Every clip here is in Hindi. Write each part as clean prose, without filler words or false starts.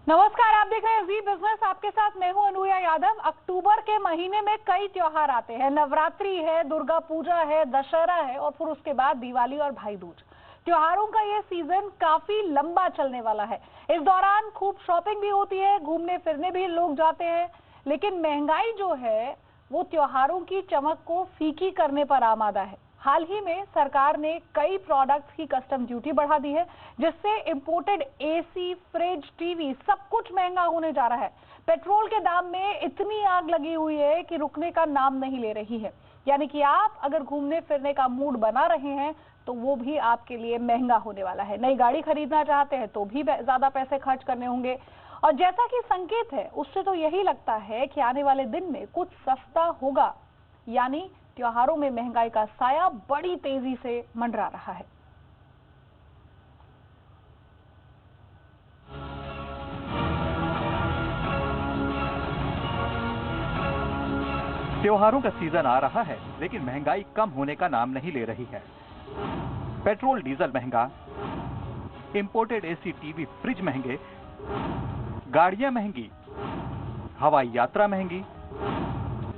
नमस्कार, आप देख रहे हैं जी बिजनेस। आपके साथ मैं हूं अनुया यादव। अक्टूबर के महीने में कई त्योहार आते हैं। नवरात्रि है, दुर्गा पूजा है, दशहरा है और फिर उसके बाद दिवाली और भाई दूज। त्योहारों का ये सीजन काफी लंबा चलने वाला है। इस दौरान खूब शॉपिंग भी होती है, घूमने फिरने भी लोग जाते हैं, लेकिन महंगाई जो है वो त्योहारों की चमक को फीकी करने पर आमादा है। हाल ही में सरकार ने कई प्रोडक्ट्स की कस्टम ड्यूटी बढ़ा दी है, जिससे इंपोर्टेड एसी, फ्रिज, टीवी सब कुछ महंगा होने जा रहा है। पेट्रोल के दाम में इतनी आग लगी हुई है कि रुकने का नाम नहीं ले रही है। यानी कि आप अगर घूमने फिरने का मूड बना रहे हैं तो वो भी आपके लिए महंगा होने वाला है। नई गाड़ी खरीदना चाहते हैं तो भी ज्यादा पैसे खर्च करने होंगे। और जैसा कि संकेत है उससे तो यही लगता है कि आने वाले दिन में कुछ सस्ता होगा, यानी त्योहारों में महंगाई का साया बड़ी तेजी से मंडरा रहा है। त्योहारों का सीजन आ रहा है, लेकिन महंगाई कम होने का नाम नहीं ले रही है। पेट्रोल डीजल महंगा, इंपोर्टेड एसी, टीवी, फ्रिज महंगे, गाड़ियां महंगी, हवाई यात्रा महंगी,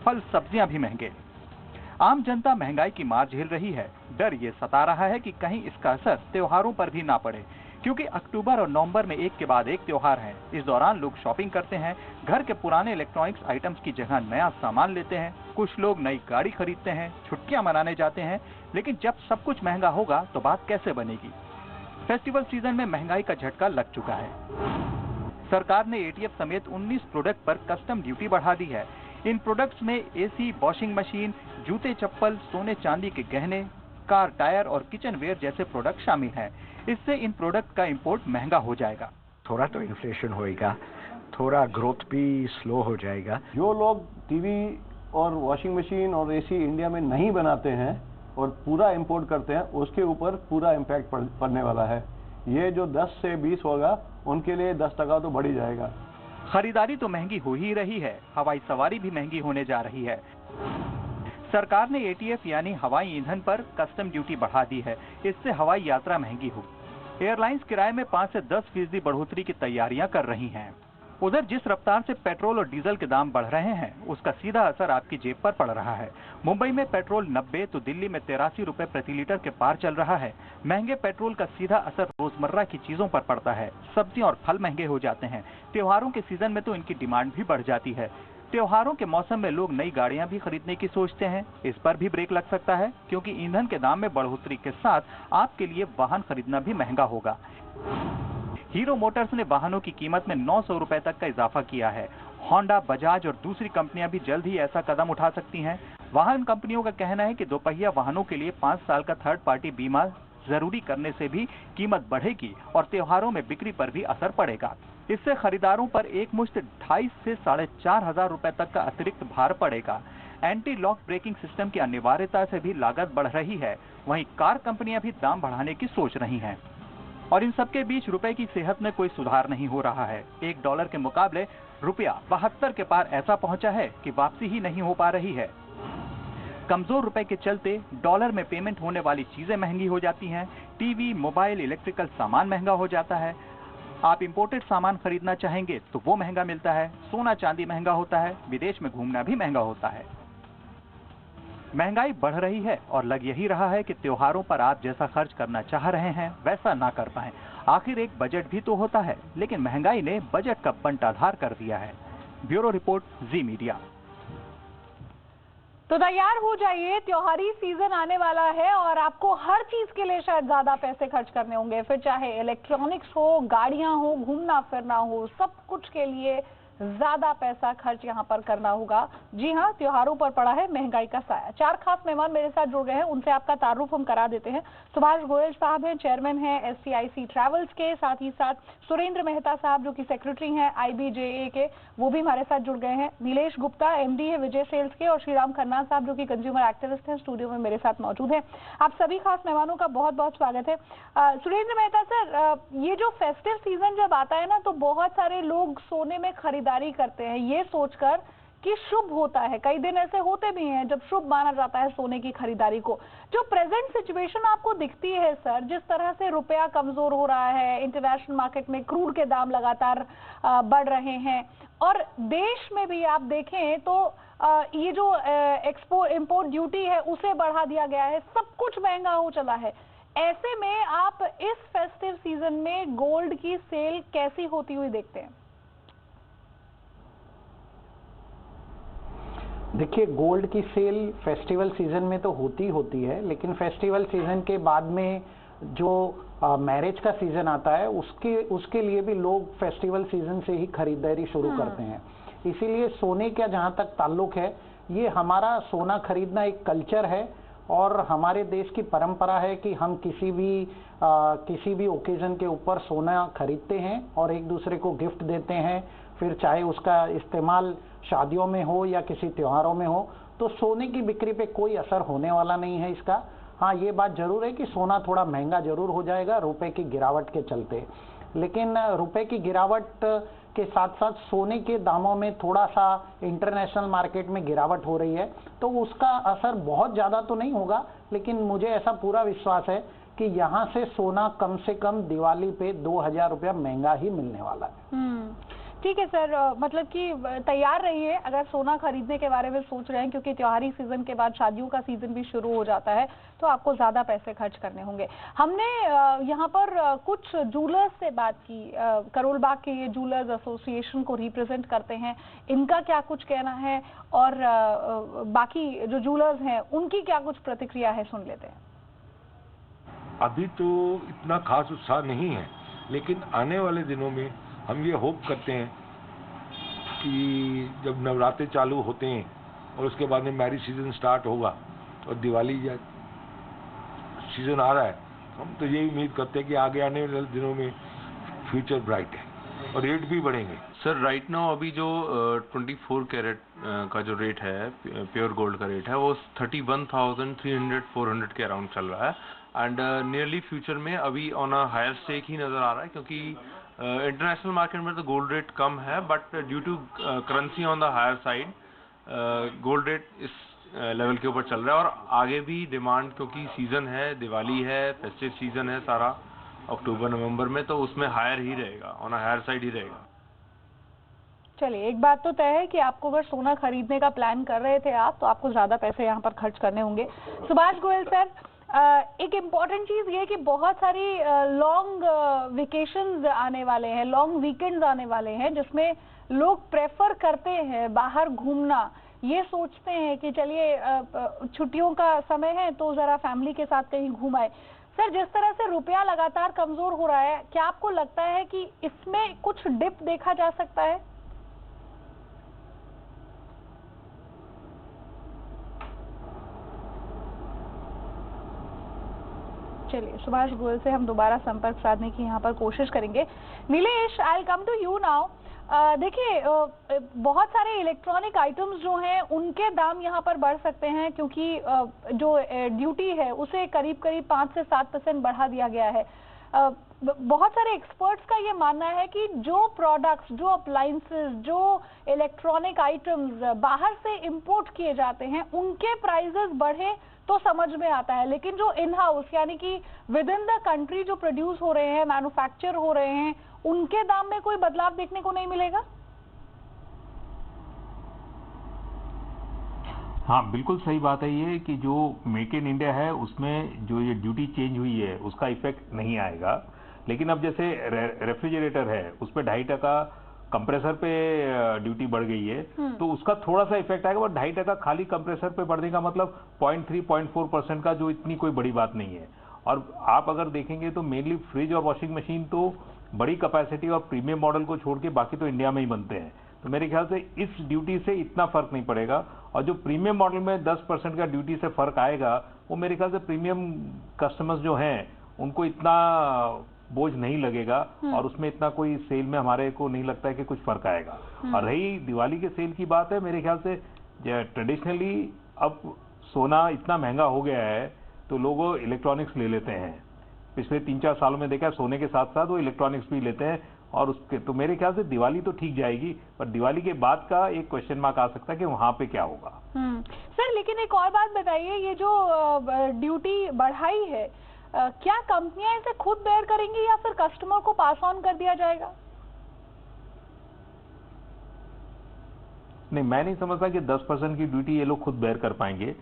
फल सब्जियां भी महंगे। आम जनता महंगाई की मार झेल रही है। डर ये सता रहा है कि कहीं इसका असर त्योहारों पर भी ना पड़े, क्योंकि अक्टूबर और नवंबर में एक के बाद एक त्योहार हैं। इस दौरान लोग शॉपिंग करते हैं, घर के पुराने इलेक्ट्रॉनिक्स आइटम्स की जगह नया सामान लेते हैं, कुछ लोग नई गाड़ी खरीदते हैं, छुट्टियां मनाने जाते हैं। लेकिन जब सब कुछ महंगा होगा तो बात कैसे बनेगी? फेस्टिवल सीजन में महंगाई का झटका लग चुका है। सरकार ने एटीएफ समेत 19 प्रोडक्ट पर कस्टम ड्यूटी बढ़ा दी है। इन प्रोडक्ट्स में एसी, वॉशिंग मशीन, जूते चप्पल, सोने चांदी के गहने, कार टायर और किचन वेयर जैसे प्रोडक्ट शामिल हैं। इससे इन प्रोडक्ट का इंपोर्ट महंगा हो जाएगा। थोड़ा तो इन्फ्लेशन होएगा, थोड़ा ग्रोथ भी स्लो हो जाएगा। जो लोग टीवी और वॉशिंग मशीन और एसी इंडिया में नहीं बनाते हैं और पूरा इंपोर्ट करते हैं, उसके ऊपर पूरा इम्पैक्ट पड़ने वाला है। ये जो 10 से 20 होगा, उनके लिए 10% तो बढ़ ही जाएगा। खरीदारी तो महंगी हो ही रही है, हवाई सवारी भी महंगी होने जा रही है। सरकार ने एटीएफ यानी हवाई ईंधन पर कस्टम ड्यूटी बढ़ा दी है। इससे हवाई यात्रा महंगी होगी। एयरलाइंस किराए में 5 से 10% बढ़ोतरी की तैयारियां कर रही हैं। उधर जिस रफ्तार से पेट्रोल और डीजल के दाम बढ़ रहे हैं, उसका सीधा असर आपकी जेब पर पड़ रहा है। मुंबई में पेट्रोल 90 तो दिल्ली में 83 रुपए प्रति लीटर के पार चल रहा है। महंगे पेट्रोल का सीधा असर रोजमर्रा की चीजों पर पड़ता है। सब्जियां और फल महंगे हो जाते हैं। त्योहारों के सीजन में तो इनकी डिमांड भी बढ़ जाती है। त्योहारों के मौसम में लोग नई गाड़ियां भी खरीदने की सोचते हैं। इस पर भी ब्रेक लग सकता है, क्योंकि ईंधन के दाम में बढ़ोतरी के साथ आपके लिए वाहन खरीदना भी महंगा होगा। हीरो मोटर्स ने वाहनों की कीमत में 900 रुपए तक का इजाफा किया है। होंडा, बजाज और दूसरी कंपनियां भी जल्द ही ऐसा कदम उठा सकती हैं। वाहन कंपनियों का कहना है कि दोपहिया वाहनों के लिए 5 साल का थर्ड पार्टी बीमा जरूरी करने से भी कीमत बढ़ेगी और त्योहारों में बिक्री पर भी असर पड़ेगा। इससे खरीदारों पर एक मुश्त 2,500 से 4,500 रुपए तक का अतिरिक्त भार पड़ेगा। एंटी लॉक ब्रेकिंग सिस्टम की अनिवार्यता से भी लागत बढ़ रही है। वहीं कार कंपनियां भी दाम बढ़ाने की सोच रही हैं। और इन सबके बीच रुपए की सेहत में कोई सुधार नहीं हो रहा है। $1 के मुकाबले रुपया 72 के पार ऐसा पहुंचा है कि वापसी ही नहीं हो पा रही है। कमजोर रुपए के चलते डॉलर में पेमेंट होने वाली चीजें महंगी हो जाती हैं। टीवी, मोबाइल, इलेक्ट्रिकल सामान महंगा हो जाता है। आप इंपोर्टेड सामान खरीदना चाहेंगे तो वो महंगा मिलता है। सोना चांदी महंगा होता है। विदेश में घूमना भी महंगा होता है। महंगाई बढ़ रही है और लग यही रहा है कि त्योहारों पर आप जैसा खर्च करना चाह रहे हैं वैसा ना कर पाएं। आखिर एक बजट भी तो होता है, लेकिन महंगाई ने बजट का बंटाधार कर दिया है। ब्यूरो रिपोर्ट, जी मीडिया। तो तैयार हो जाइए, त्योहारी सीजन आने वाला है और आपको हर चीज के लिए शायद ज्यादा पैसे खर्च करने होंगे। फिर चाहे इलेक्ट्रॉनिक्स हो, गाड़ियां हो, घूमना फिरना हो, सब कुछ के लिए ज्यादा पैसा खर्च यहाँ पर करना होगा। जी हाँ, त्योहारों पर पड़ा है महंगाई का साया। 4 खास मेहमान मेरे साथ जुड़ गए हैं, उनसे आपका तारुफ हम करा देते हैं। सुभाष गोयल साहब हैं, चेयरमैन हैं STIC ट्रैवल्स के। साथ ही साथ सुरेंद्र मेहता साहब जो कि सेक्रेटरी हैं IBJA के, वो भी हमारे साथ जुड़ गए हैं। नीलेश गुप्ता MD है विजय सेल्स के, और श्रीराम खन्ना साहब जो कि कंज्यूमर एक्टिविस्ट हैं, स्टूडियो में मेरे साथ मौजूद हैं। आप सभी खास मेहमानों का बहुत बहुत स्वागत है। सुरेंद्र मेहता सर, ये जो फेस्टिव सीजन जब आता है ना, तो बहुत सारे लोग सोने में खरीदारी करते हैं ये सोचकर कि शुभ होता है, कई दिन ऐसे होते भी हैं जब शुभ माना जाता है सोने की खरीदारी को। जो प्रेजेंट सिचुएशन आपको दिखती है सर, जिस तरह से रुपया कमजोर हो रहा है, इंटरनेशनल मार्केट में क्रूड के दाम लगातार बढ़ रहे हैं, और देश में भी आप देखें तो ये जो एक्सपोर्ट इंपोर्ट ड्यूटी है उसे बढ़ा दिया गया है, सब कुछ महंगा हो चला है। ऐसे में आप इस फेस्टिव सीजन में गोल्ड की सेल कैसी होती हुई देखते हैं? देखिए, गोल्ड की सेल फेस्टिवल सीजन में तो होती है, लेकिन फेस्टिवल सीजन के बाद में जो मैरिज का सीजन आता है उसके लिए भी लोग फेस्टिवल सीजन से ही खरीदारी शुरू करते हैं। इसीलिए सोने का जहां तक ताल्लुक है, ये हमारा सोना खरीदना एक कल्चर है और हमारे देश की परंपरा है कि हम किसी भी ओकेजन के ऊपर सोना खरीदते हैं और एक दूसरे को गिफ्ट देते हैं, फिर चाहे उसका इस्तेमाल शादियों में हो या किसी त्योहारों में हो। तो सोने की बिक्री पे कोई असर होने वाला नहीं है इसका। हाँ, ये बात जरूर है कि सोना थोड़ा महंगा जरूर हो जाएगा रुपए की गिरावट के चलते, लेकिन रुपए की गिरावट के साथ साथ सोने के दामों में थोड़ा सा इंटरनेशनल मार्केट में गिरावट हो रही है, तो उसका असर बहुत ज़्यादा तो नहीं होगा, लेकिन मुझे ऐसा पूरा विश्वास है कि यहाँ से सोना कम से कम दिवाली पे 2000 रुपया महंगा ही मिलने वाला है। ठीक है सर, मतलब कि तैयार रहिए अगर सोना खरीदने के बारे में सोच रहे हैं, क्योंकि त्योहारी सीजन के बाद शादियों का सीजन भी शुरू हो जाता है, तो आपको ज़्यादा पैसे खर्च करने होंगे। हमने यहाँ पर कुछ जूलर्स से बात की, करोल बाग के ये जूलर्स एसोसिएशन को रिप्रेजेंट करते हैं, इनका क्या कुछ कहना है और बाकी जो जूलर्स हैं उनकी क्या कुछ प्रतिक्रिया है, सुन लेते हैं। अभी तो इतना खास उत्साह नहीं है, लेकिन आने वाले दिनों में हम ये होप करते हैं कि जब नवरात्रे चालू होते हैं और उसके बाद में मैरिज सीजन स्टार्ट होगा और दिवाली या सीजन आ रहा है, हम तो यही उम्मीद करते हैं कि आगे आने वाले दिनों में फ्यूचर ब्राइट है और रेट भी बढ़ेंगे। सर, राइट नाउ अभी जो 24 कैरेट का जो रेट है, प्योर गोल्ड का रेट है, वो 31,300-400 के अराउंड चल रहा है एंड नियरली फ्यूचर में अभी ऑन अ हायर स्टेक ही नज़र आ रहा है, क्योंकि इंटरनेशनल मार्केट में तो गोल्ड रेट कम है, but due to currency on the higher side gold rate इस लेवल के ऊपर चल रहा है और आगे भी डिमांड, क्योंकि सीजन है, दिवाली है, फेस्टिव सीजन है सारा अक्टूबर नवंबर में, तो उसमें हायर ही रहेगा, ऑन हायर साइड ही रहेगा। चलिए, एक बात तो तय है कि आपको अगर सोना खरीदने का प्लान कर रहे थे आप, तो आपको ज्यादा पैसे यहाँ पर खर्च करने होंगे। सुभाष गोयल सर, एक इम्पॉर्टेंट चीज ये कि बहुत सारी लॉन्ग वेकेशंस आने वाले हैं, लॉन्ग वीकेंड्स आने वाले हैं, जिसमें लोग प्रेफर करते हैं बाहर घूमना, ये सोचते हैं कि चलिए छुट्टियों का समय है तो जरा फैमिली के साथ कहीं घूम आए। सर, जिस तरह से रुपया लगातार कमजोर हो रहा है, क्या आपको लगता है कि इसमें कुछ डिप देखा जा सकता है? चलिए, सुभाष गोयल से हम दोबारा संपर्क साधने की यहाँ पर कोशिश करेंगे। Nilesh, I will come to you now. देखिए, बहुत सारे इलेक्ट्रॉनिक आइटम्स जो हैं उनके दाम यहाँ पर बढ़ सकते हैं, क्योंकि जो ड्यूटी है उसे करीब करीब 5 से 7% बढ़ा दिया गया है। बहुत सारे एक्सपर्ट्स का ये मानना है कि जो प्रोडक्ट्स, जो अप्लायंसेस, जो इलेक्ट्रॉनिक आइटम्स बाहर से इंपोर्ट किए जाते हैं, उनके प्राइसेस बढ़े तो समझ में आता है, लेकिन जो इन हाउस यानी कि विद इन द कंट्री जो प्रोड्यूस हो रहे हैं, मैन्युफैक्चर हो रहे हैं, उनके दाम में कोई बदलाव देखने को नहीं मिलेगा? हाँ, बिल्कुल सही बात है ये कि जो मेक इन इंडिया है उसमें जो ये ड्यूटी चेंज हुई है उसका इफेक्ट नहीं आएगा, लेकिन अब जैसे रेफ्रिजरेटर है उस पर 2.5% कंप्रेसर पे ड्यूटी बढ़ गई है, तो उसका थोड़ा सा इफेक्ट आएगा, बट 2.5% खाली कंप्रेसर पे बढ़ने का मतलब 0.3-0.4% का, जो इतनी कोई बड़ी बात नहीं है। और आप अगर देखेंगे तो मेनली फ्रिज और वॉशिंग मशीन तो बड़ी कैपेसिटी और प्रीमियम मॉडल को छोड़ के बाकी तो इंडिया में ही बनते हैं, तो मेरे ख्याल से इस ड्यूटी से इतना फर्क नहीं पड़ेगा। और जो प्रीमियम मॉडल में 10% का ड्यूटी से फर्क आएगा, वो मेरे ख्याल से प्रीमियम कस्टमर्स जो हैं उनको इतना बोझ नहीं लगेगा और उसमें इतना कोई सेल में हमारे को नहीं लगता है कि कुछ फर्क आएगा। और रही दिवाली के सेल की बात है, मेरे ख्याल से ट्रेडिशनली अब सोना इतना महंगा हो गया है तो लोग इलेक्ट्रॉनिक्स ले लेते हैं। पिछले 3-4 सालों में देखा है सोने के साथ साथ वो इलेक्ट्रॉनिक्स भी लेते हैं, और उसके तो मेरे ख्याल से दिवाली तो ठीक जाएगी, पर दिवाली के बाद का एक क्वेश्चन मार्क आ सकता है कि वहां पे क्या होगा। सर लेकिन एक और बात बताइए, ये जो ड्यूटी बढ़ाई है, क्या कंपनियां इसे खुद बेयर करेंगी या फिर कस्टमर को पास ऑन कर दिया जाएगा? नहीं, मैं नहीं समझता कि 10% की ड्यूटी ये लोग खुद बेयर कर पाएंगे।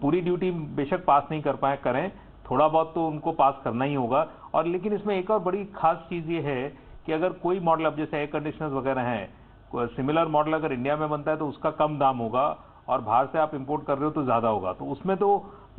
पूरी ड्यूटी बेशक पास नहीं करें, थोड़ा बहुत तो उनको पास करना ही होगा। और लेकिन इसमें एक और बड़ी खास चीज ये है कि अगर कोई मॉडल, अब जैसे एयर कंडीशनर्स वगैरह हैं, सिमिलर मॉडल अगर इंडिया में बनता है तो उसका कम दाम होगा और बाहर से आप इंपोर्ट कर रहे हो तो ज्यादा होगा, तो उसमें तो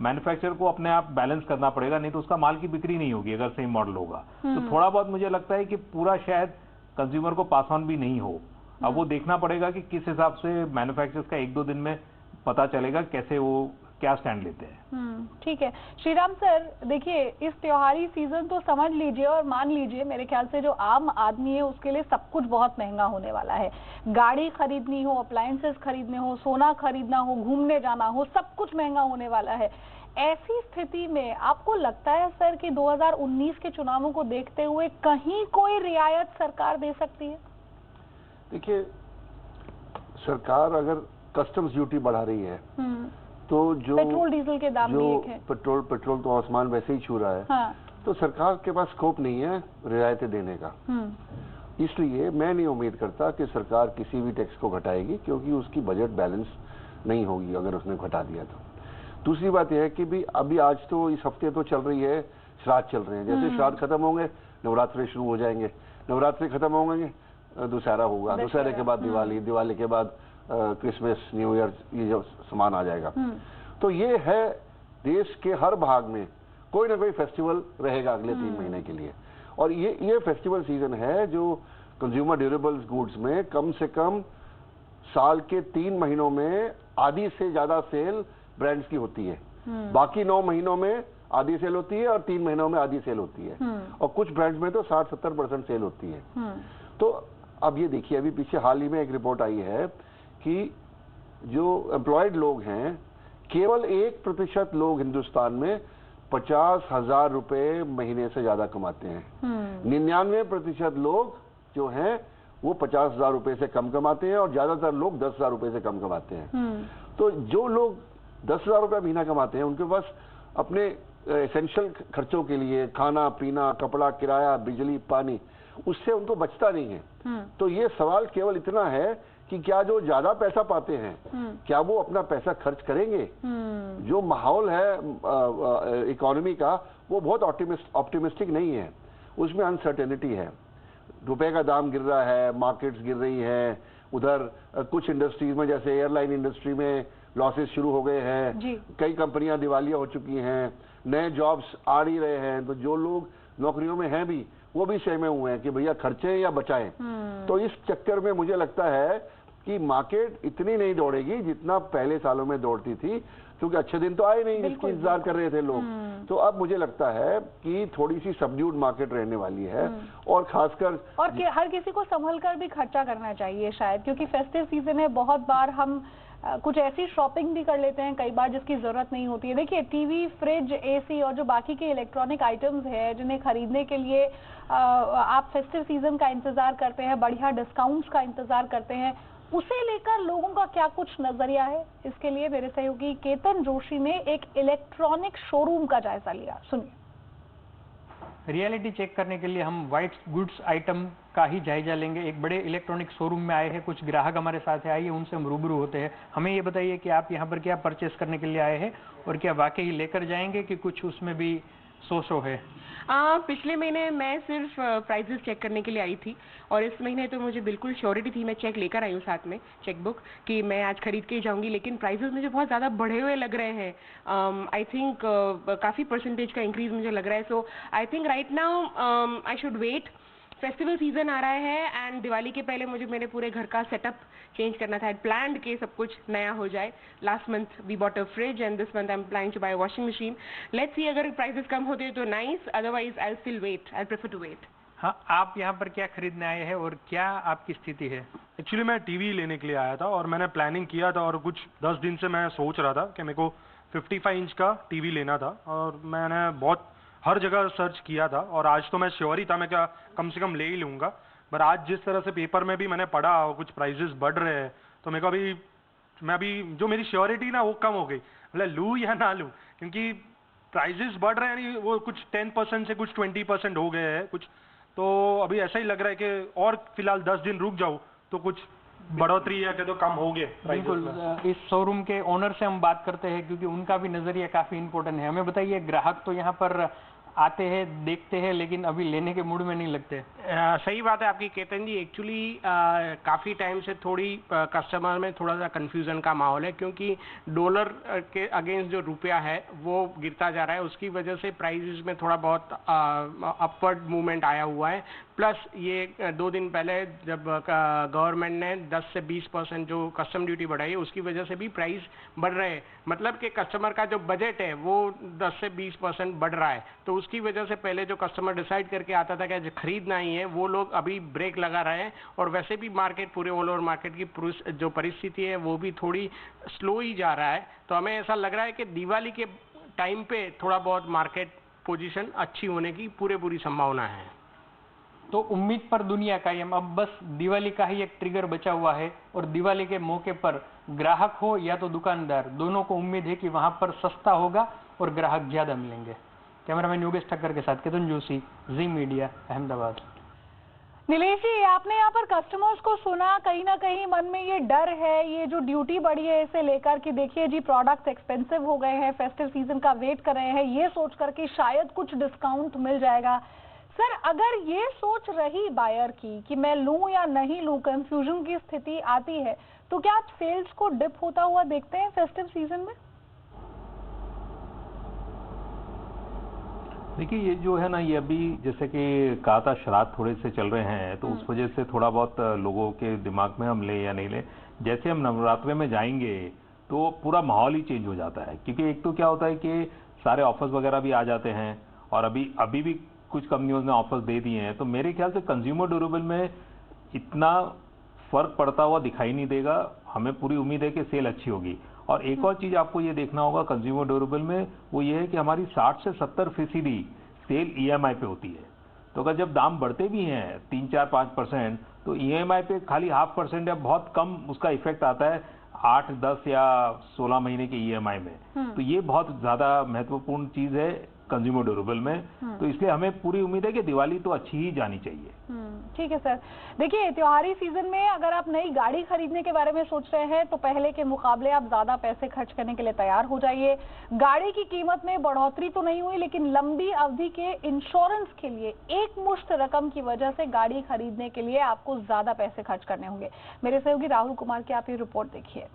मैन्युफैक्चरर को अपने आप बैलेंस करना पड़ेगा, नहीं तो उसका माल की बिक्री नहीं होगी अगर सेम मॉडल होगा। तो थोड़ा बहुत मुझे लगता है कि पूरा शायद कंज्यूमर को पास ऑन भी नहीं हो। अब वो देखना पड़ेगा कि किस हिसाब से मैन्युफैक्चरर्स का 1-2 दिन में पता चलेगा कैसे वो क्या स्टैंड लेते हैं। ठीक है श्रीराम सर, देखिए इस त्योहारी सीजन तो समझ लीजिए और मान लीजिए, मेरे ख्याल से जो आम आदमी है उसके लिए सब कुछ बहुत महंगा होने वाला है। गाड़ी खरीदनी हो, अप्लायंसेस खरीदने हो, सोना खरीदना हो, घूमने जाना हो, सब कुछ महंगा होने वाला है। ऐसी स्थिति में आपको लगता है सर कि 2019 के चुनावों को देखते हुए कहीं कोई रियायत सरकार दे सकती है? देखिए, सरकार अगर कस्टम्स ड्यूटी बढ़ा रही है तो जो पेट्रोल डीजल के दाम भी एक है, पेट्रोल तो आसमान वैसे ही छू रहा है। हाँ। तो सरकार के पास स्कोप नहीं है रियायतें देने का। इसलिए मैं नहीं उम्मीद करता कि सरकार किसी भी टैक्स को घटाएगी, क्योंकि उसकी बजट बैलेंस नहीं होगी अगर उसने घटा दिया तो। दूसरी बात यह है कि भी अभी आज तो इस हफ्ते तो चल रही है, श्राद्ध चल रहे हैं, जैसे श्राद्ध खत्म होंगे नवरात्रे शुरू हो जाएंगे, नवरात्रे खत्म होंगे दशहरा होगा, दशहरे के बाद दिवाली, दिवाली के बाद क्रिसमस, न्यू ईयर, ये जो सामान आ जाएगा। तो ये है, देश के हर भाग में कोई ना कोई फेस्टिवल रहेगा अगले 3 महीने के लिए। और ये फेस्टिवल सीजन है जो कंज्यूमर ड्यूरेबल्स गुड्स में कम से कम साल के 3 महीनों में आधी से ज्यादा सेल ब्रांड्स की होती है। बाकी 9 महीनों में आधी सेल होती है और 3 महीनों में आधी सेल होती है, और कुछ ब्रांड्स में तो 60-70% सेल होती है। तो अब ये देखिए, अभी पीछे हाल ही में एक रिपोर्ट आई है कि जो एम्प्लॉयड लोग हैं, केवल 1% लोग हिंदुस्तान में 50,000 रुपए महीने से ज्यादा कमाते हैं। 99% लोग जो हैं वो 50,000 रुपए से कम कमाते हैं और ज्यादातर लोग 10,000 रुपए से कम कमाते हैं। तो जो लोग 10,000 रुपए महीना कमाते हैं उनके पास अपने एसेंशियल खर्चों के लिए, खाना पीना, कपड़ा, किराया, बिजली, पानी, उससे उनको बचता नहीं है। तो ये सवाल केवल इतना है कि क्या जो ज्यादा पैसा पाते हैं क्या वो अपना पैसा खर्च करेंगे? जो माहौल है इकोनॉमी का वो बहुत ऑप्टिमिस्टिक नहीं है, उसमें अनसर्टेनिटी है। रुपए का दाम गिर रहा है, मार्केट्स गिर रही हैं, उधर कुछ इंडस्ट्रीज में जैसे एयरलाइन इंडस्ट्री में लॉसेस शुरू हो गए हैं, कई कंपनियां दिवालिया हो चुकी हैं, नए जॉब्स आ नहीं रहे हैं। तो जो लोग नौकरियों में हैं भी वो भी सहमे हुए हैं कि भैया खर्चे या बचाएं। तो इस चक्कर में मुझे लगता है कि मार्केट इतनी नहीं दौड़ेगी जितना पहले सालों में दौड़ती थी, क्योंकि अच्छे दिन तो आए नहीं जिसकी इंतजार कर रहे थे लोग। तो अब मुझे लगता है कि थोड़ी सी सबड्यूड मार्केट रहने वाली है, और खासकर और हर किसी को संभल कर भी खर्चा करना चाहिए शायद, क्योंकि फेस्टिव सीजन है। बहुत बार हम कुछ ऐसी शॉपिंग भी कर लेते हैं कई बार जिसकी जरूरत नहीं होती है। देखिए टीवी, फ्रिज, एसी और जो बाकी के इलेक्ट्रॉनिक आइटम्स हैं जिन्हें खरीदने के लिए आप फेस्टिव सीजन का इंतजार करते हैं, बढ़िया डिस्काउंट्स का इंतजार करते हैं, उसे लेकर लोगों का क्या कुछ नजरिया है? इसके लिए मेरे सहयोगी केतन जोशी ने एक इलेक्ट्रॉनिक शोरूम का जायजा लिया, सुनिए। रियलिटी चेक करने के लिए हम व्हाइट गुड्स आइटम का ही जायजा लेंगे। एक बड़े इलेक्ट्रॉनिक शोरूम में आए हैं, कुछ ग्राहक हमारे साथ है, आइए उनसे हम रूबरू होते हैं। हमें ये बताइए कि आप यहाँ पर क्या परचेस करने के लिए आए हैं और क्या वाकई लेकर जाएंगे कि कुछ उसमें भी सो है? पिछले महीने मैं सिर्फ प्राइजेस चेक करने के लिए आई थी, और इस महीने तो मुझे बिल्कुल श्योरिटी थी, मैं चेक लेकर आई हूँ साथ में, चेक बुक, कि मैं आज खरीद के ही जाऊंगी। लेकिन प्राइजेस मुझे बहुत ज़्यादा बढ़े हुए लग रहे हैं। आई थिंक काफ़ी परसेंटेज का इंक्रीज मुझे लग रहा है। So I think right now I should wait. Festival season आ रहा है एंड दिवाली के पहले मुझे मेरे पूरे घर का सेटअप चेंज करना था। प्लान्ड के सब कुछ नया हो जाए। Last month we bought a fridge and this month I am planning to buy washing machine. Let's see, अगर प्राइसेस कम होते हैं तो nice, otherwise I still wait, I prefer to wait. हाँ, आप यहाँ पर क्या खरीदने आए हैं और क्या आपकी स्थिति है? एक्चुअली मैं टीवी लेने के लिए आया था और मैंने प्लानिंग किया था, और कुछ 10 दिन से मैं सोच रहा था कि मेरे को 55 इंच का टीवी लेना था, और मैंने बहुत हर जगह सर्च किया था, और आज तो मैं श्योर ही था मैं क्या कम से कम ले ही लूँगा। पर आज जिस तरह से पेपर में भी मैंने पढ़ा और कुछ प्राइजेस बढ़ रहे हैं, तो मेरे को मैं अभी जो मेरी श्योरिटी ना वो कम हो गई, मतलब लूँ या ना लूँ, क्योंकि प्राइजेस बढ़ रहे हैं, यानी वो कुछ 10% से कुछ 20% हो गए हैं कुछ, तो अभी ऐसा ही लग रहा है कि और फिलहाल 10 दिन रुक जाऊँ तो कुछ बढ़ोतरी या तो कम हो गए। बिल्कुल, इस शोरूम के ओनर से हम बात करते हैं क्योंकि उनका भी नजरिया काफी इंपॉर्टेंट है। हमें बताइए, ग्राहक तो यहाँ पर आते हैं, देखते हैं, लेकिन अभी लेने के मूड में नहीं लगते। सही बात है आपकी केतन जी। एक्चुअली काफ़ी टाइम से थोड़ी कस्टमर में थोड़ा सा कंफ्यूजन का माहौल है, क्योंकि डॉलर के अगेंस्ट जो रुपया है वो गिरता जा रहा है, उसकी वजह से प्राइसेस में थोड़ा बहुत अपवर्ड मूवमेंट आया हुआ है। प्लस ये 2 दिन पहले जब गवर्नमेंट ने 10 से 20% जो कस्टम ड्यूटी बढ़ाई है, उसकी वजह से भी प्राइस बढ़ रहे हैं। मतलब कि कस्टमर का जो बजट है वो 10 से 20% बढ़ रहा है, तो उसकी वजह से पहले जो कस्टमर डिसाइड करके आता था कि खरीदना ही है, वो लोग अभी ब्रेक लगा रहे हैं। और वैसे भी मार्केट, पूरे ऑल ओवर मार्केट की जो परिस्थिति है वो भी थोड़ी स्लो ही जा रहा है। तो हमें ऐसा लग रहा है कि दिवाली के टाइम पे थोड़ा बहुत मार्केट पोजीशन अच्छी होने की पूरी संभावना है। तो उम्मीद पर दुनिया कायम, अब बस दिवाली का ही एक ट्रिगर बचा हुआ है, और दिवाली के मौके पर ग्राहक हो या तो दुकानदार, दोनों को उम्मीद है कि वहां पर सस्ता होगा और ग्राहक ज्यादा मिलेंगे। कैमरामैन योगेश ठक्कर के साथ केतन जोशी, जी मीडिया, अहमदाबाद। नीलेश जी, आपने यहाँ पर कस्टमर्स को सुना, कहीं ना कहीं मन में ये डर है, ये जो ड्यूटी बढ़ी है इसे लेकर कि देखिए जी प्रोडक्ट्स एक्सपेंसिव हो गए हैं, फेस्टिव सीजन का वेट कर रहे हैं, ये सोच कर कि शायद कुछ डिस्काउंट मिल जाएगा। सर, अगर ये सोच रही बायर की कि मैं लूं या नहीं लूं, कंफ्यूजन की स्थिति आती है, तो क्या आप सेल्स को डिप होता हुआ देखते हैं फेस्टिव सीजन में? देखिए, ये जो है ना, ये अभी जैसे कि कहा था श्राद्ध थोड़े से चल रहे हैं, तो उस वजह से थोड़ा बहुत लोगों के दिमाग में हम ले या नहीं ले, जैसे हम नवरात्रे में जाएंगे तो पूरा माहौल ही चेंज हो जाता है। क्योंकि एक तो क्या होता है कि सारे ऑफर्स वगैरह भी आ जाते हैं, और अभी भी कुछ कंपनियों ने ऑफर्स दे दिए हैं, तो मेरे ख्याल से कंज्यूमर ड्यूरेबल में इतना फर्क पड़ता हुआ दिखाई नहीं देगा। हमें पूरी उम्मीद है कि सेल अच्छी होगी। और एक और चीज आपको ये देखना होगा कंज्यूमर ड्यूरेबल में, वो ये है कि हमारी 60 से 70% सेल EMI पे होती है। तो अगर जब दाम बढ़ते भी हैं 3, 4, 5%, तो EMI पे खाली 0.5% या बहुत कम उसका इफेक्ट आता है 8, 10 या 16 महीने के EMI में। तो ये बहुत ज्यादा महत्वपूर्ण चीज है कंज्यूमर ड्यूरेबल में। तो इसलिए हमें पूरी उम्मीद है कि दिवाली तो अच्छी ही जानी चाहिए। ठीक है सर। देखिए, त्योहारी सीजन में अगर आप नई गाड़ी खरीदने के बारे में सोच रहे हैं तो पहले के मुकाबले आप ज्यादा पैसे खर्च करने के लिए तैयार हो जाइए। गाड़ी की कीमत में बढ़ोतरी तो नहीं हुई, लेकिन लंबी अवधि के इंश्योरेंस के लिए एक मुश्त रकम की वजह से गाड़ी खरीदने के लिए आपको ज्यादा पैसे खर्च करने होंगे। मेरे सहयोगी राहुल कुमार की आप ये रिपोर्ट देखिए।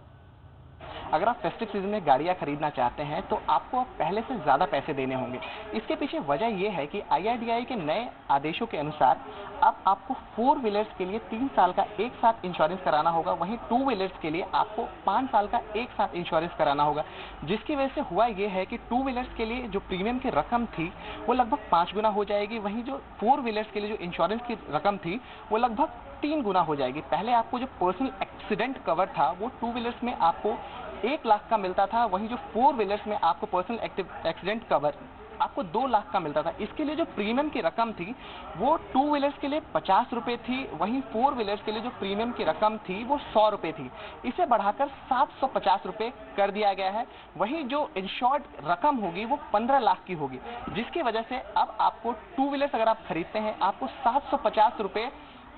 अगर आप फेस्टिव सीजन में गाड़ियां खरीदना चाहते हैं तो आपको पहले से ज्यादा पैसे देने होंगे। इसके पीछे वजह यह है कि IRDAI के नए आदेशों के अनुसार अब आपको 4 व्हीलर्स के लिए 3 साल का एक साथ इंश्योरेंस कराना होगा, वहीं 2 व्हीलर्स के लिए आपको 5 साल का एक साथ इंश्योरेंस कराना होगा। जिसकी वजह से हुआ यह है कि 2 व्हीलर्स के लिए जो प्रीमियम की रकम थी वो लगभग 5 गुना हो जाएगी, वहीं जो 4 व्हीलर्स के लिए जो इंश्योरेंस की रकम थी वो लगभग 3 गुना हो जाएगी। पहले आपको जो पर्सनल एक्सीडेंट कवर था वो 2 व्हीलर्स में आपको 1 लाख का मिलता था, वहीं जो 4 व्हीलर्स में आपको पर्सनल एक्सीडेंट कवर आपको 2 लाख का मिलता था। इसके लिए जो प्रीमियम की रकम थी वो 2 व्हीलर्स के लिए 50 रुपए थी, वहीं 4 व्हीलर्स के लिए जो प्रीमियम की रकम थी वो 100 रुपए थी। इसे बढ़ाकर 750 रुपए कर दिया गया है। वहीं जो इंश्योर्ड रकम होगी वो 15 लाख की होगी, जिसकी वजह से अब आपको 2 व्हीलर्स अगर आप खरीदते हैं आपको 750 रुपए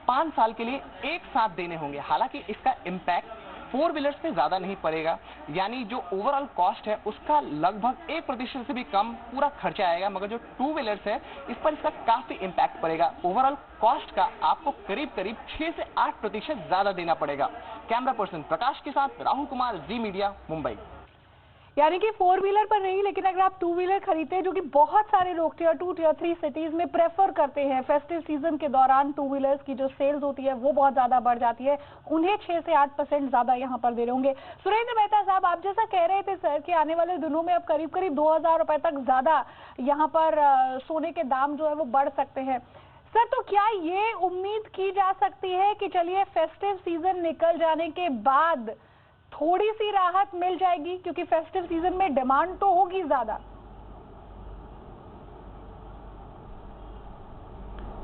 5 साल के लिए एक साथ देने होंगे। हालांकि इसका इम्पैक्ट 4 व्हीलर्स पे ज्यादा नहीं पड़ेगा, यानी जो ओवरऑल कॉस्ट है उसका लगभग 1% से भी कम पूरा खर्चा आएगा, मगर जो 2 व्हीलर्स है इस पर इसका काफी इम्पैक्ट पड़ेगा। ओवरऑल कॉस्ट का आपको करीब 6 से 8% ज्यादा देना पड़ेगा। कैमरा पर्सन प्रकाश के साथ राहुल कुमार, जी मीडिया, मुंबई। यानी कि 4 व्हीलर पर नहीं, लेकिन अगर आप 2 व्हीलर खरीदते हैं, जो कि बहुत सारे लोग Tier 2, Tier 3 सिटीज में प्रेफर करते हैं, फेस्टिव सीजन के दौरान 2 व्हीलर्स की जो सेल्स होती है वो बहुत ज्यादा बढ़ जाती है, उन्हें 6 से 8% ज्यादा यहाँ पर दे रहे होंगे। सुरेंद्र मेहता साहब, आप जैसा कह रहे थे सर कि आने वाले दिनों में अब करीब 2000 रुपए तक ज्यादा यहाँ पर सोने के दाम जो है वो बढ़ सकते हैं। सर, तो क्या ये उम्मीद की जा सकती है कि चलिए फेस्टिव सीजन निकल जाने के बाद थोड़ी सी राहत मिल जाएगी, क्योंकि फेस्टिव सीजन में डिमांड तो होगी ज्यादा?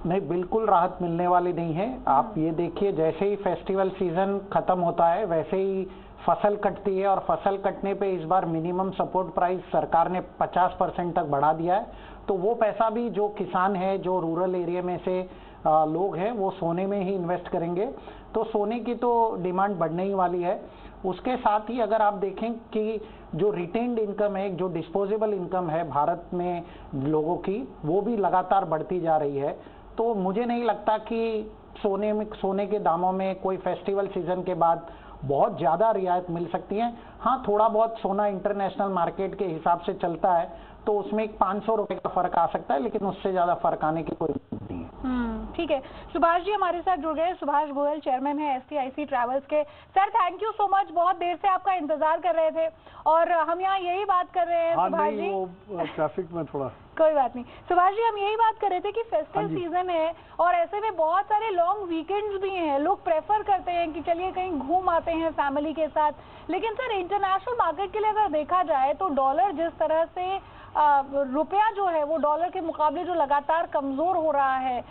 नहीं, बिल्कुल राहत मिलने वाली नहीं है। आप ये देखिए, जैसे ही फेस्टिवल सीजन खत्म होता है वैसे ही फसल कटती है, और फसल कटने पे इस बार मिनिमम सपोर्ट प्राइस सरकार ने 50% तक बढ़ा दिया है। तो वो पैसा भी जो किसान है, जो रूरल एरिया में से लोग हैं, वो सोने में ही इन्वेस्ट करेंगे। तो सोने की तो डिमांड बढ़ने ही वाली है। उसके साथ ही अगर आप देखें कि जो रिटेन्ड इनकम है, जो डिस्पोजेबल इनकम है भारत में लोगों की, वो भी लगातार बढ़ती जा रही है। तो मुझे नहीं लगता कि सोने के दामों में कोई फेस्टिवल सीजन के बाद बहुत ज़्यादा रियायत मिल सकती है। हाँ, थोड़ा बहुत सोना इंटरनेशनल मार्केट के हिसाब से चलता है तो उसमें 500 रुपए का फर्क आ सकता है, लेकिन उससे ज़्यादा फर्क आने की कोई नहीं है। ठीक है। सुभाष जी हमारे साथ जुड़ गए। सुभाष गोयल चेयरमैन है STIC ट्रैवल्स के। Sir, thank you so much, बहुत देर से आपका इंतजार कर रहे थे और हम यहाँ यही बात कर रहे हैं। सुभाष जी, वो ट्रैफिक में थोड़ा कोई बात नहीं। सुभाष जी, हम यही बात कर रहे थे कि फेस्टिवल सीजन है और ऐसे में बहुत सारे लॉन्ग वीकेंड्स भी हैं। लोग प्रेफर करते हैं कि चलिए कहीं घूम आते हैं फैमिली के साथ। लेकिन सर, इंटरनेशनल मार्केट के लिए अगर देखा जाए तो डॉलर जिस तरह से रुपया जो है वो डॉलर के मुकाबले जो लगातार कमजोर हो रहा है,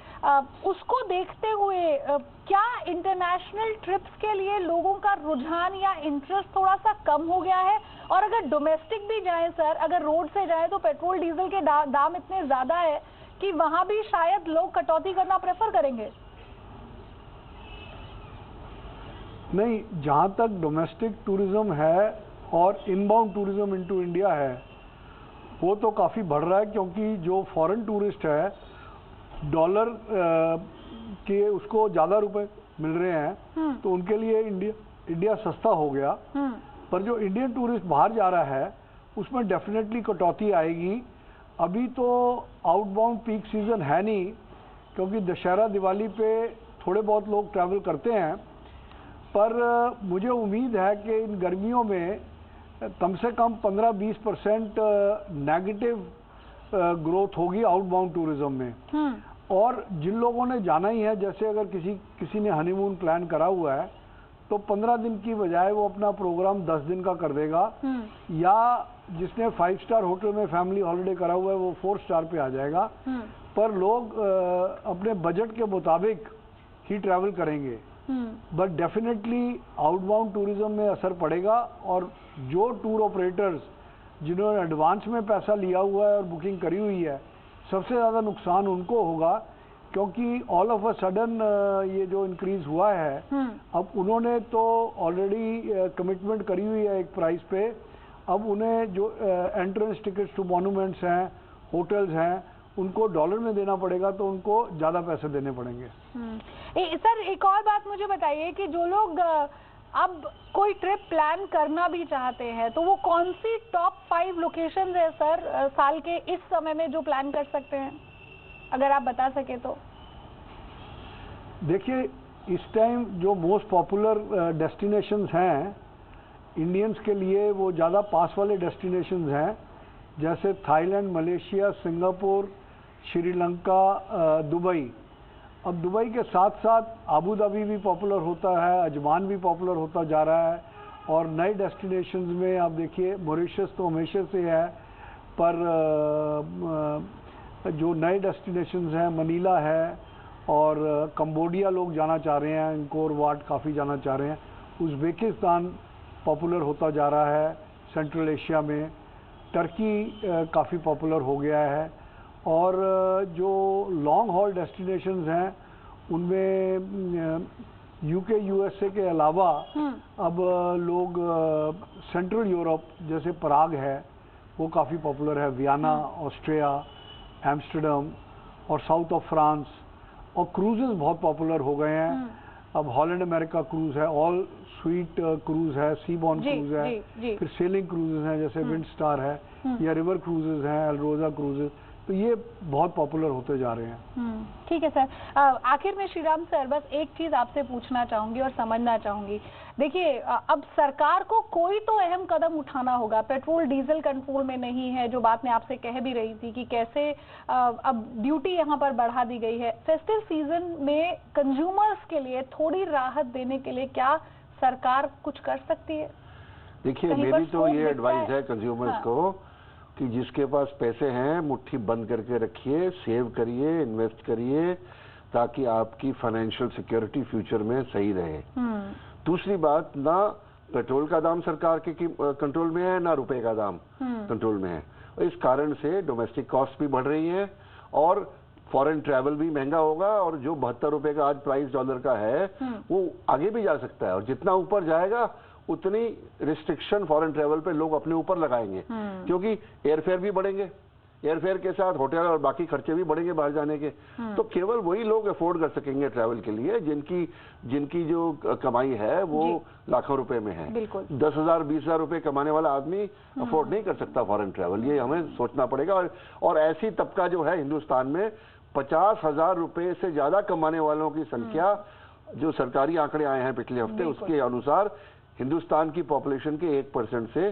उसको देखते हुए क्या इंटरनेशनल ट्रिप्स के लिए लोगों का रुझान या इंटरेस्ट थोड़ा सा कम हो गया है? और अगर डोमेस्टिक भी जाए सर, अगर रोड से जाए तो पेट्रोल डीजल के दाम इतने ज्यादा है कि वहां भी शायद लोग कटौती करना प्रेफर करेंगे। नहीं, जहां तक डोमेस्टिक टूरिज्म है और इनबाउंड टूरिज्म इनटू इंडिया है, वो तो काफ़ी बढ़ रहा है, क्योंकि जो फॉरेन टूरिस्ट है डॉलर के उसको ज़्यादा रुपए मिल रहे हैं, तो उनके लिए इंडिया सस्ता हो गया। पर जो इंडियन टूरिस्ट बाहर जा रहा है उसमें डेफिनेटली कटौती आएगी। अभी तो आउटबाउंड पीक सीजन है नहीं, क्योंकि दशहरा दिवाली पे थोड़े बहुत लोग ट्रैवल करते हैं। पर मुझे उम्मीद है कि इन गर्मियों में कम से कम 15-20% नेगेटिव ग्रोथ होगी आउटबाउंड टूरिज्म में। और जिन लोगों ने जाना ही है, जैसे अगर किसी ने हनीमून प्लान करा हुआ है तो 15 दिन की बजाय वो अपना प्रोग्राम 10 दिन का कर देगा, या जिसने 5 स्टार होटल में फैमिली हॉलिडे करा हुआ है वो 4 स्टार पे आ जाएगा। पर लोग अपने बजट के मुताबिक ही ट्रैवल करेंगे। बट डेफिनेटली आउटबाउंड टूरिज्म में असर पड़ेगा, और जो टूर ऑपरेटर्स जिन्होंने एडवांस में पैसा लिया हुआ है और बुकिंग करी हुई है, सबसे ज़्यादा नुकसान उनको होगा, क्योंकि ऑल ऑफ अ सडन ये जो इंक्रीज हुआ है, अब उन्होंने तो ऑलरेडी कमिटमेंट करी हुई है एक प्राइस पे। अब उन्हें जो एंट्रेंस टिकट्स टू मॉन्यूमेंट्स हैं, होटल्स हैं, उनको डॉलर में देना पड़ेगा, तो उनको ज़्यादा पैसे देने पड़ेंगे। सर, एक और बात मुझे बताइए कि जो लोग अब कोई ट्रिप प्लान करना भी चाहते हैं तो वो कौन सी टॉप 5 लोकेशंस है सर साल के इस समय में जो प्लान कर सकते हैं, अगर आप बता सके तो? देखिए, इस टाइम जो मोस्ट पॉपुलर डेस्टिनेशंस हैं इंडियंस के लिए, वो ज़्यादा पास वाले डेस्टिनेशंस हैं, जैसे Thailand, Malaysia, Singapore, Sri Lanka, Dubai. अब दुबई के साथ साथ आबू धाबी भी पॉपुलर होता है, अजमान भी पॉपुलर होता जा रहा है, और नए डेस्टिनेशंस में आप देखिए मॉरिशस तो हमेशा से है, पर जो नए डेस्टिनेशंस हैं मनीला है, और कंबोडिया लोग जाना चाह रहे हैं, अंकोर वाट काफ़ी जाना चाह रहे हैं, उज़्बेकिस्तान पॉपुलर होता जा रहा है सेंट्रल एशिया में, टर्की काफ़ी पॉपुलर हो गया है, और जो लॉन्ग हॉल डेस्टिनेशंस हैं उनमें UK USA के अलावा अब लोग सेंट्रल यूरोप जैसे पराग है वो काफ़ी पॉपुलर है, वियना ऑस्ट्रिया, एम्स्टर्डम और साउथ ऑफ फ्रांस, और क्रूजेस बहुत पॉपुलर हो गए हैं। अब हॉलैंड अमेरिका क्रूज है, ऑल स्वीट क्रूज है, सीबॉर्न क्रूज है, फिर सेलिंग क्रूजेस हैं जैसे विंड स्टार है, या रिवर क्रूजेस हैं, एल्रोजा क्रूजेस, तो ये बहुत पॉपुलर होते जा रहे हैं। ठीक है सर, आखिर में श्रीराम सर बस एक चीज आपसे पूछना चाहूंगी और समझना चाहूंगी। देखिए, अब सरकार को कोई तो अहम कदम उठाना होगा। पेट्रोल डीजल कंट्रोल में नहीं है, जो बात मैं आपसे कह भी रही थी कि कैसे अब ड्यूटी यहाँ पर बढ़ा दी गई है। फेस्टिव सीजन में कंज्यूमर्स के लिए थोड़ी राहत देने के लिए क्या सरकार कुछ कर सकती है? देखिए, मेरी तो ये एडवाइस है कंज्यूमर्स को कि जिसके पास पैसे हैं मुट्ठी बंद करके रखिए, सेव करिए, इन्वेस्ट करिए, ताकि आपकी फाइनेंशियल सिक्योरिटी फ्यूचर में सही रहे। दूसरी बात, ना पेट्रोल का दाम सरकार के कंट्रोल में है, ना रुपए का दाम कंट्रोल में है। इस कारण से डोमेस्टिक कॉस्ट भी बढ़ रही है और फॉरेन ट्रैवल भी महंगा होगा, और जो 72 रुपए का आज प्राइस डॉलर का है वो आगे भी जा सकता है, और जितना ऊपर जाएगा उतनी रिस्ट्रिक्शन फॉरेन ट्रैवल पे लोग अपने ऊपर लगाएंगे, क्योंकि एयरफेयर भी बढ़ेंगे, एयरफेयर के साथ होटल और बाकी खर्चे भी बढ़ेंगे बाहर जाने के। तो केवल वही लोग अफोर्ड कर सकेंगे ट्रैवल के लिए जिनकी जो कमाई है वो लाखों रुपए में है। 10,000 20,000 रुपए कमाने वाला आदमी अफोर्ड नहीं कर सकता फॉरेन ट्रैवल, ये हमें सोचना पड़ेगा। और ऐसी तबका जो है हिंदुस्तान में 50,000 रुपए से ज्यादा कमाने वालों की संख्या, जो सरकारी आंकड़े आए हैं पिछले हफ्ते, उसके अनुसार हिंदुस्तान की पॉपुलेशन के 1% से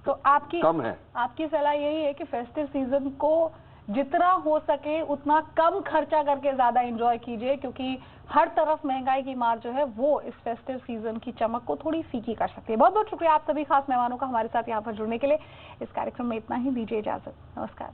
तो कम है। आपकी सलाह यही है कि फेस्टिव सीजन को जितना हो सके उतना कम खर्चा करके ज्यादा एंजॉय कीजिए, क्योंकि हर तरफ महंगाई की मार जो है वो इस फेस्टिव सीजन की चमक को थोड़ी फीकी कर सकती है। बहुत बहुत शुक्रिया आप सभी खास मेहमानों का हमारे साथ यहाँ पर जुड़ने के लिए। इस कार्यक्रम में इतना ही, दीजिए इजाजत, नमस्कार।